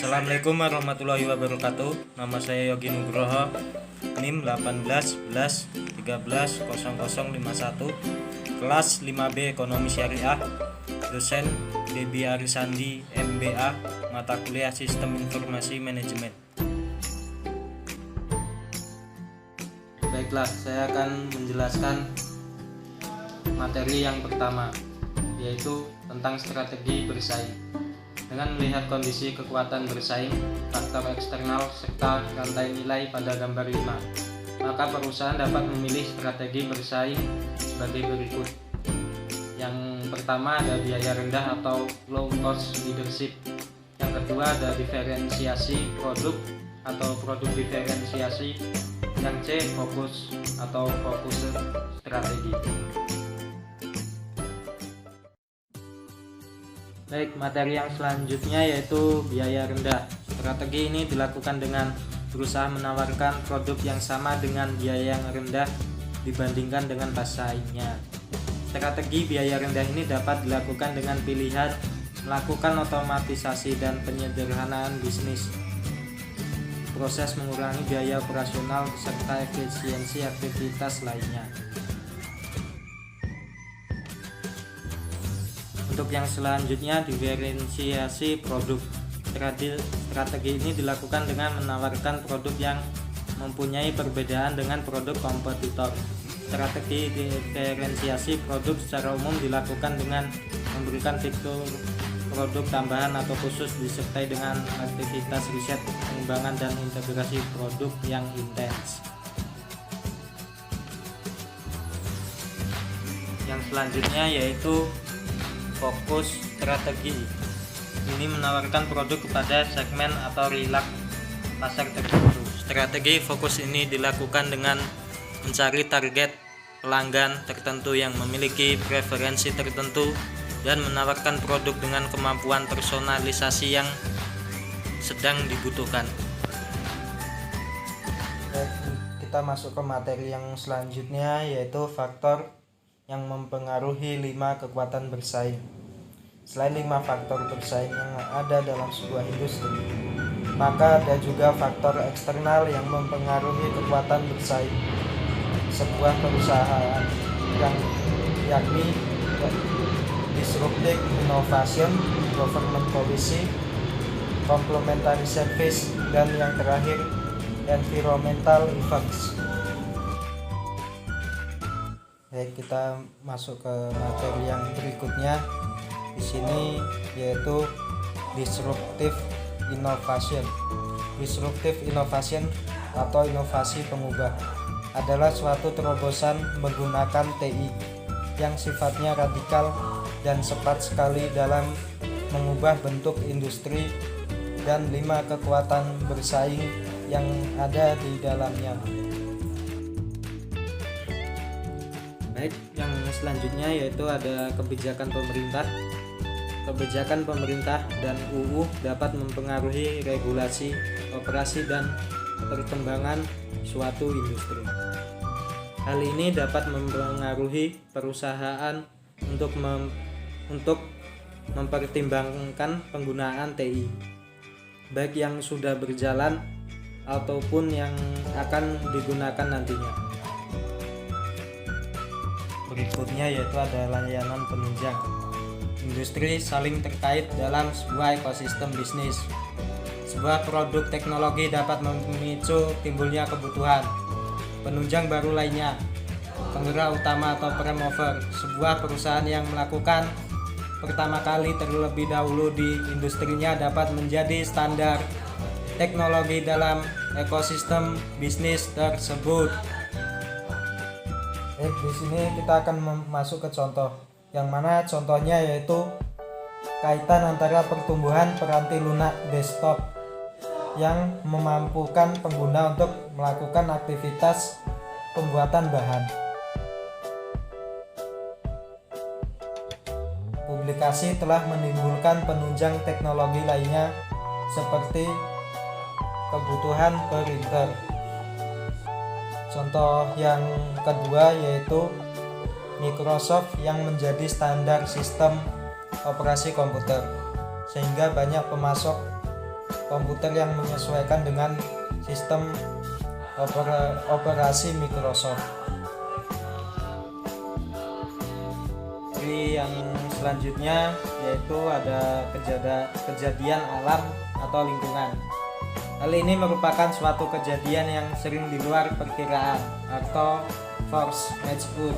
Assalamualaikum warahmatullahi wabarakatuh. Nama saya Yogi Nugroho, NIM 1811130051, kelas 5B Ekonomi Syariah, dosen Debi Arisandi, MBA, mata kuliah Sistem Informasi Manajemen. Baiklah, saya akan menjelaskan materi yang pertama, yaitu tentang strategi bersaing. Dengan melihat kondisi kekuatan bersaing, faktor eksternal, serta rantai nilai pada gambar 5, maka perusahaan dapat memilih strategi bersaing sebagai berikut. Yang pertama ada biaya rendah atau low cost leadership. Yang kedua ada diferensiasi produk atau produk diferensiasi. Yang C, fokus atau fokus strategi. Baik, materi yang selanjutnya yaitu biaya rendah. Strategi ini dilakukan dengan berusaha menawarkan produk yang sama dengan biaya yang rendah dibandingkan dengan pesaingnya. Strategi biaya rendah ini dapat dilakukan dengan pilihan melakukan otomatisasi dan penyederhanaan bisnis, proses mengurangi biaya operasional, serta efisiensi aktivitas lainnya. Untuk yang selanjutnya, diferensiasi produk. Strategi ini dilakukan dengan menawarkan produk yang mempunyai perbedaan dengan produk kompetitor. Strategi diferensiasi produk secara umum dilakukan dengan memberikan fitur produk tambahan atau khusus disertai dengan aktivitas riset, pengembangan, dan integrasi produk yang intens. Yang selanjutnya yaitu fokus strategi. Ini menawarkan produk kepada segmen atau rilak pasar tertentu. Strategi fokus ini dilakukan dengan mencari target pelanggan tertentu yang memiliki preferensi tertentu dan menawarkan produk dengan kemampuan personalisasi yang sedang dibutuhkan. Kita masuk ke materi yang selanjutnya, yaitu faktor yang mempengaruhi 5 kekuatan bersaing. Selain 5 faktor bersaing yang ada dalam sebuah industri, maka ada juga faktor eksternal yang mempengaruhi kekuatan bersaing sebuah perusahaan, yakni disruptive innovation, government policy, complementary service, dan yang terakhir environmental effects. Baik, kita masuk ke materi yang berikutnya di sini, yaitu disruptive innovation. Disruptive innovation atau inovasi pengubah adalah suatu terobosan menggunakan TI yang sifatnya radikal dan cepat sekali dalam mengubah bentuk industri dan 5 kekuatan bersaing yang ada di dalamnya. Baik, yang selanjutnya yaitu ada kebijakan pemerintah. Kebijakan pemerintah dan UU dapat mempengaruhi regulasi, operasi, dan perkembangan suatu industri. Hal ini dapat mempengaruhi perusahaan untuk mempertimbangkan penggunaan TI, baik yang sudah berjalan ataupun yang akan digunakan nantinya. Berikutnya yaitu ada layanan penunjang. Industri saling terkait dalam sebuah ekosistem bisnis. Sebuah produk teknologi dapat memicu timbulnya kebutuhan penunjang baru lainnya. Penggerak utama atau prime mover, sebuah perusahaan yang melakukan pertama kali terlebih dahulu di industrinya dapat menjadi standar teknologi dalam ekosistem bisnis tersebut. Di sini kita akan masuk ke contoh, yang mana contohnya yaitu kaitan antara pertumbuhan peranti lunak desktop yang memampukan pengguna untuk melakukan aktivitas pembuatan bahan. Publikasi telah menimbulkan penunjang teknologi lainnya seperti kebutuhan printer. Contoh yang kedua yaitu Microsoft yang menjadi standar sistem operasi komputer, sehingga banyak pemasok komputer yang menyesuaikan dengan sistem operasi Microsoft. Yang selanjutnya yaitu ada kejadian alam atau lingkungan. Hal ini merupakan suatu kejadian yang sering di luar perkiraan atau force majeure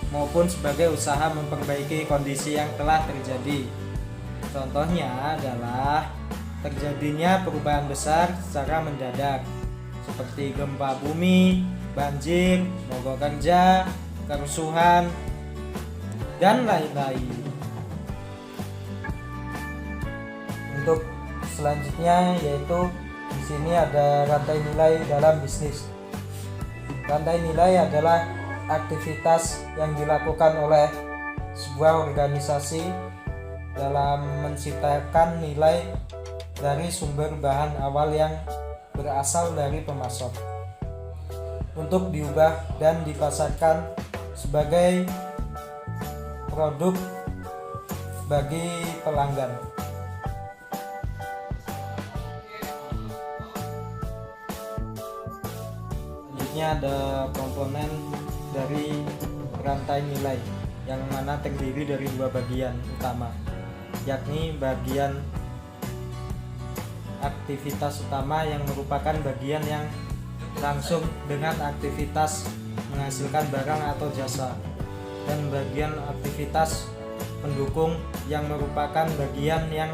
maupun sebagai usaha memperbaiki kondisi yang telah terjadi. Contohnya adalah terjadinya perubahan besar secara mendadak seperti gempa bumi, banjir, mogok kerja, kerusuhan, dan lain-lain. Untuk selanjutnya yaitu di sini ada rantai nilai dalam bisnis. Rantai nilai adalah aktivitas yang dilakukan oleh sebuah organisasi dalam menciptakan nilai dari sumber bahan awal yang berasal dari pemasok untuk diubah dan dipasarkan sebagai produk bagi pelanggan. Selanjutnya ada komponen dari rantai nilai yang mana terdiri dari dua bagian utama, yakni bagian aktivitas utama yang merupakan bagian yang langsung dengan aktivitas menghasilkan barang atau jasa, dan bagian aktivitas pendukung yang merupakan bagian yang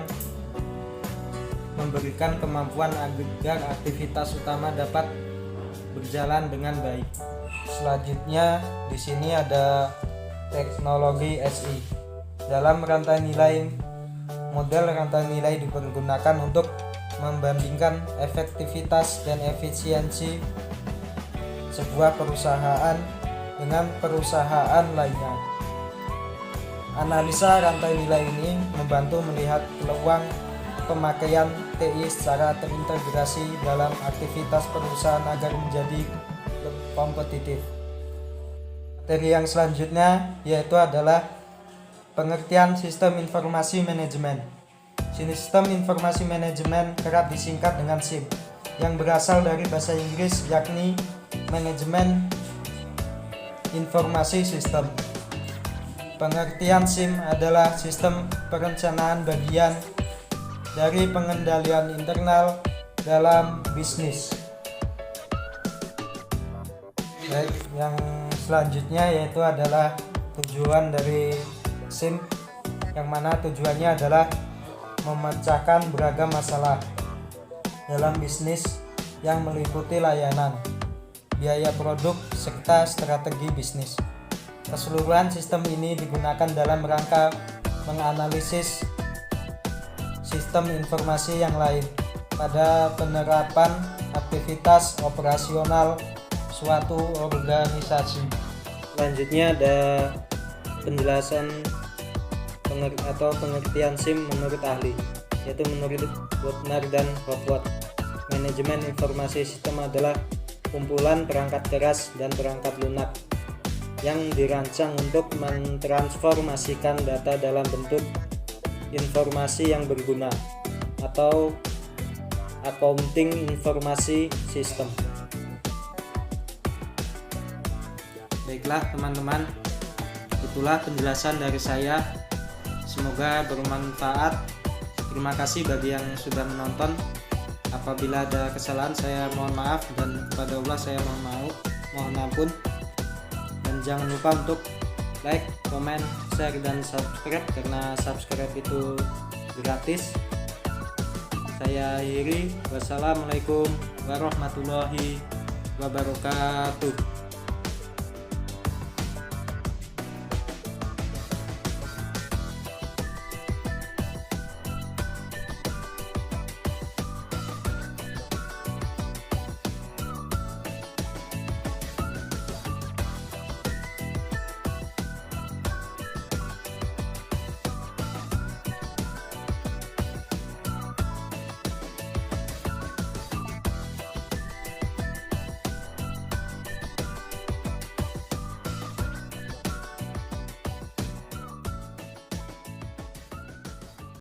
memberikan kemampuan agar aktivitas utama dapat berjalan dengan baik. Selanjutnya di sini ada teknologi SI. Dalam rantai nilai, model rantai nilai dipergunakan untuk membandingkan efektivitas dan efisiensi sebuah perusahaan dengan perusahaan lainnya. Analisa rantai nilai ini membantu melihat peluang pemakaian TI secara terintegrasi dalam aktivitas perusahaan agar menjadi kompetitif. Materi yang selanjutnya yaitu adalah pengertian sistem informasi manajemen. Sistem informasi manajemen kerap disingkat dengan SIM, yang berasal dari bahasa Inggris yakni manajemen informasi sistem. Pengertian SIM adalah sistem perencanaan bagian dari pengendalian internal dalam bisnis. Baik, yang selanjutnya yaitu adalah tujuan dari SIM, yang mana tujuannya adalah memecahkan beragam masalah dalam bisnis yang meliputi layanan, biaya produk, serta strategi bisnis. Keseluruhan sistem ini digunakan dalam rangka menganalisis sistem informasi yang lain pada penerapan aktivitas operasional suatu organisasi. Selanjutnya ada penjelasan atau pengertian SIM menurut ahli, yaitu menurut Bodnar dan Howard. Manajemen informasi sistem adalah kumpulan perangkat keras dan perangkat lunak yang dirancang untuk mentransformasikan data dalam bentuk informasi yang berguna atau accounting informasi sistem. Baiklah teman-teman, itulah penjelasan dari saya. Semoga bermanfaat. Terima kasih bagi yang sudah menonton. Apabila ada kesalahan saya mohon maaf, dan kepada Allah saya mohon ampun. Dan jangan lupa untuk like, komen, share, dan subscribe, karena subscribe itu gratis. Saya akhiri. Wassalamualaikum warahmatullahi wabarakatuh.